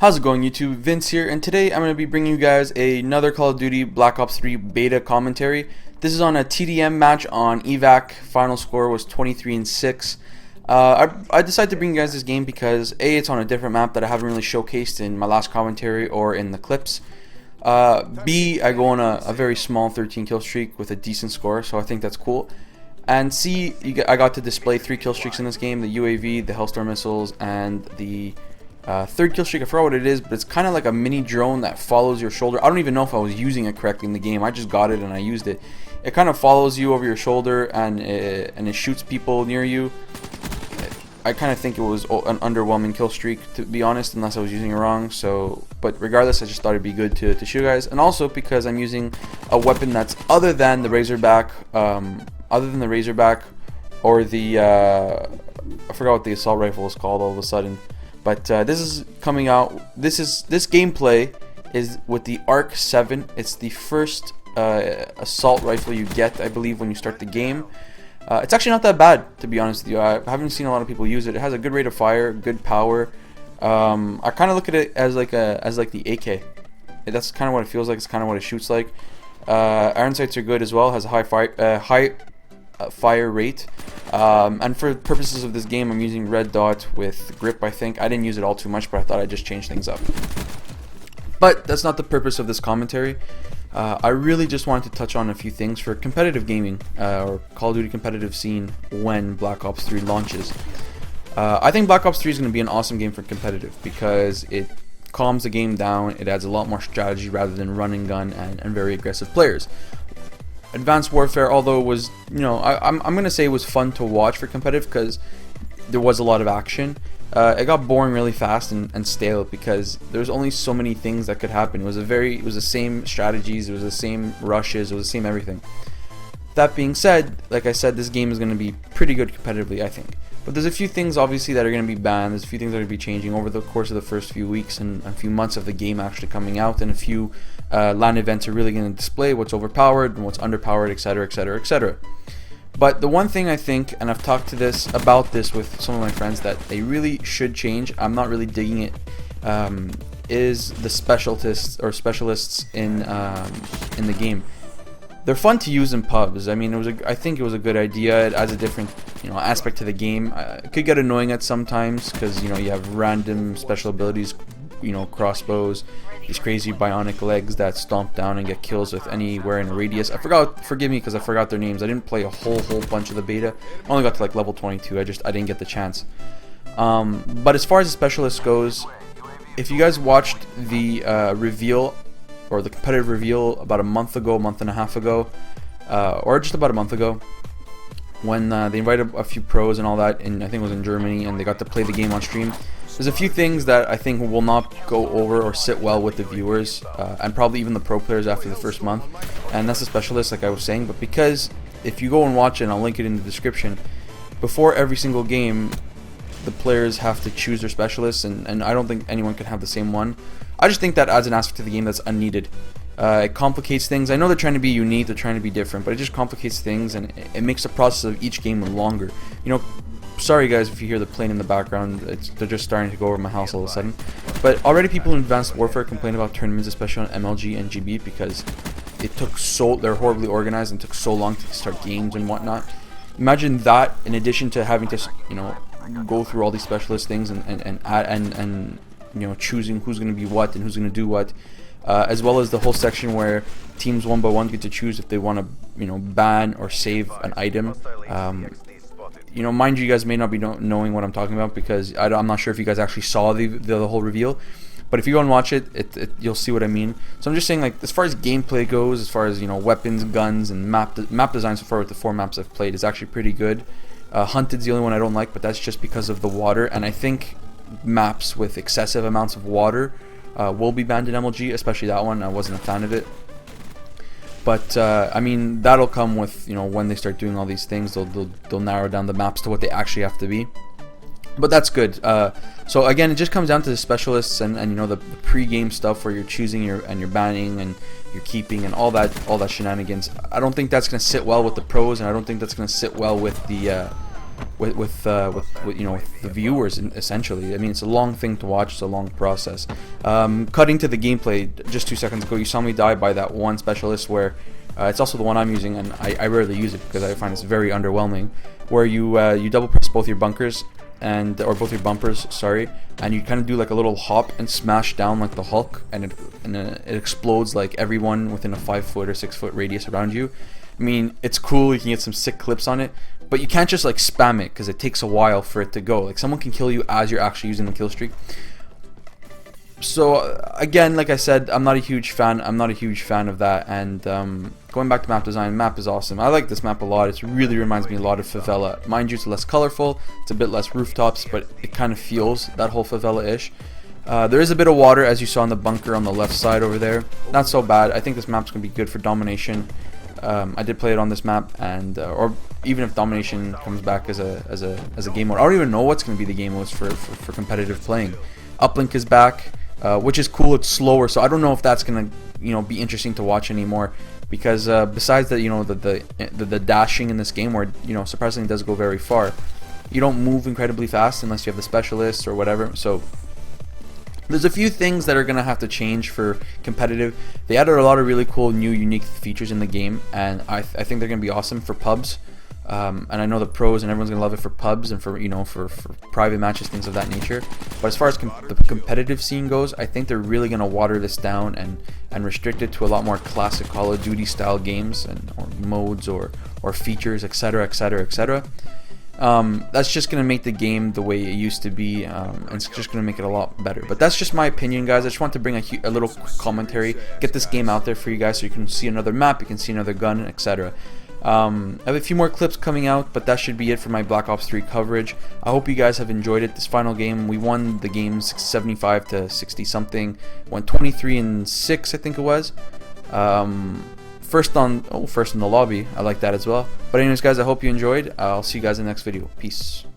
How's it going, YouTube? Vince here, and today I'm going to be bringing you guys another Call of Duty Black Ops 3 beta commentary. This is on a TDM match on Evac. Final score was 23-6. I decided to bring you guys this game because A, it's on a different map that I haven't really showcased in my last commentary or in the clips. B, I go on a very small 13 kill streak with a decent score, so I think that's cool. And C, I got to display 3 kill streaks in this game: the UAV, the Hellstorm missiles, and the third kill streak. I forgot what it is, but it's kind of like a mini drone that follows your shoulder. I don't even know if I was using it correctly in the game. I just got it and I used it. It kind of follows you over your shoulder and it shoots people near you. I kind of think it was an underwhelming kill streak, to be honest, unless I was using it wrong. So, but regardless, I just thought it'd be good to show you guys, and also because I'm using a weapon that's other than the Razorback, or the I forgot what the assault rifle is called all of a sudden. But this is coming out. This gameplay is with the Arc 7. It's the first assault rifle you get, I believe, when you start the game. It's actually not that bad, to be honest with you. I haven't seen a lot of people use it. It has a good rate of fire, good power. I kind of look at it as like the AK. That's kind of what it feels like. It's kind of what it shoots like. Iron sights are good as well. Has a high fire rate. And for purposes of this game, I'm using red dot with grip. I think I didn't use it all too much, but I thought I'd just change things up. But that's not the purpose of this commentary. I really just wanted to touch on a few things for competitive gaming, or Call of Duty competitive scene when Black Ops 3 launches. I think Black Ops 3 is going to be an awesome game for competitive because it calms the game down. It adds a lot more strategy rather than run and gun and very aggressive players. Advanced Warfare, although it was, I'm going to say it was fun to watch for competitive because there was a lot of action. It got boring really fast and stale because there's only so many things that could happen. It was the same strategies, it was the same rushes, it was the same everything. That being said, like I said, this game is going to be pretty good competitively, I think. But there's a few things obviously that are going to be banned. There's a few things that are going to be changing over the course of the first few weeks and a few months of the game actually coming out, and a few LAN events are really going to display what's overpowered and what's underpowered, etc, etc, etc. But the one thing I think, and I've talked about this with some of my friends, that they really should change, I'm not really digging it, is the specialists in the game. They're fun to use in pubs. I mean, I think it was a good idea. It adds a different, aspect to the game. It could get annoying at sometimes because you have random special abilities, crossbows, these crazy bionic legs that stomp down and get kills with anywhere in a radius. Forgive me because I forgot their names. I didn't play a whole bunch of the beta. I only got to like level 22. I didn't get the chance. But as far as the specialist goes, if you guys watched the reveal, or the competitive reveal about a month and a half ago, or just about a month ago, when they invited a few pros and all that, and I think it was in Germany, and they got to play the game on stream. There's a few things that I think will not go over or sit well with the viewers, and probably even the pro players after the first month, and that's the specialist, like I was saying. But because if you go and watch it, and I'll link it in the description, before every single game, the players have to choose their specialists, and I don't think anyone can have the same one. I just think that adds an aspect to the game that's unneeded. It complicates things. I know they're trying to be unique, they're trying to be different, but it just complicates things, and it makes the process of each game longer. Sorry guys if you hear the plane in the background, they're just starting to go over my house all of a sudden. But already people in Advanced Warfare complain about tournaments, especially on MLG and GB, because they're horribly organized and took so long to start games and whatnot. Imagine that in addition to having to, go through all these specialist things and choosing who's going to be what and who's going to do what, as well as the whole section where teams one by one get to choose if they want to ban or save an item. Mind you, guys may not be knowing what I'm talking about because I'm not sure if you guys actually saw the whole reveal. But if you go and watch it, you'll see what I mean. So I'm just saying, like, as far as gameplay goes, as far as weapons, guns, and map design so far with the 4 maps I've played is actually pretty good. Hunted's the only one I don't like, but that's just because of the water, and I think maps with excessive amounts of water will be banned in MLG, especially that one. I wasn't a fan of it. But I mean, that'll come with when they start doing all these things, they'll narrow down the maps to what they actually have to be. But that's good. So again, it just comes down to the specialists and the pre-game stuff where you're choosing your banning and your keeping and all that shenanigans. I don't think that's gonna sit well with the pros, and I don't think that's gonna sit well with the you know, with the viewers essentially. I mean, it's a long thing to watch. It's a long process. Cutting to the gameplay, just 2 seconds ago, you saw me die by that one specialist where it's also the one I'm using, and I rarely use it because I find it's very underwhelming. Where you double press both your bunkers or both your bumpers, sorry, and you kind of do like a little hop and smash down like the Hulk, and it explodes like everyone within a 5 foot or 6 foot radius around you. I mean, it's cool. You can get some sick clips on it, but you can't just like spam it because it takes a while for it to go. Like someone can kill you as you're actually using the kill streak. So again, like I said, I'm not a huge fan. I'm not a huge fan of that. And going back to map design, map is awesome. I like this map a lot. It really reminds me a lot of Favela. Mind you, it's less colorful. It's a bit less rooftops, but it kind of feels that whole Favela-ish. There is a bit of water, as you saw in the bunker on the left side over there. Not so bad. I think this map's gonna be good for domination. I did play it on this map, and or even if domination comes back as a game mode, I don't even know what's gonna be the game modes for competitive playing. Uplink is back. Which is cool. It's slower, so I don't know if that's gonna, you know, be interesting to watch anymore, because besides that, you know, the dashing in this game, where, you know, surprisingly does go very far, you don't move incredibly fast unless you have the specialists or whatever. So there's a few things that are gonna have to change for competitive. They added a lot of really cool new unique features in the game, and I think they're gonna be awesome for pubs. And I know the pros and everyone's gonna love it for pubs and for, you know, for private matches, things of that nature. But as far as the competitive scene goes, I think they're really gonna water this down and restrict it to a lot more classic Call of Duty style games or modes or features, etc., etc., etc. That's just gonna make the game the way it used to be, and it's just gonna make it a lot better. But that's just my opinion, guys. I just want to bring a little quick commentary, get this game out there for you guys, so you can see another map, you can see another gun, etc. I have a few more clips coming out, but that should be it for my Black Ops 3 coverage. I hope you guys have enjoyed it. This final game, we won the game 75 to 60 something, went 23-6, I think it was. First in the lobby. I like that as well. But anyways, guys, I hope you enjoyed. I'll see you guys in the next video. Peace.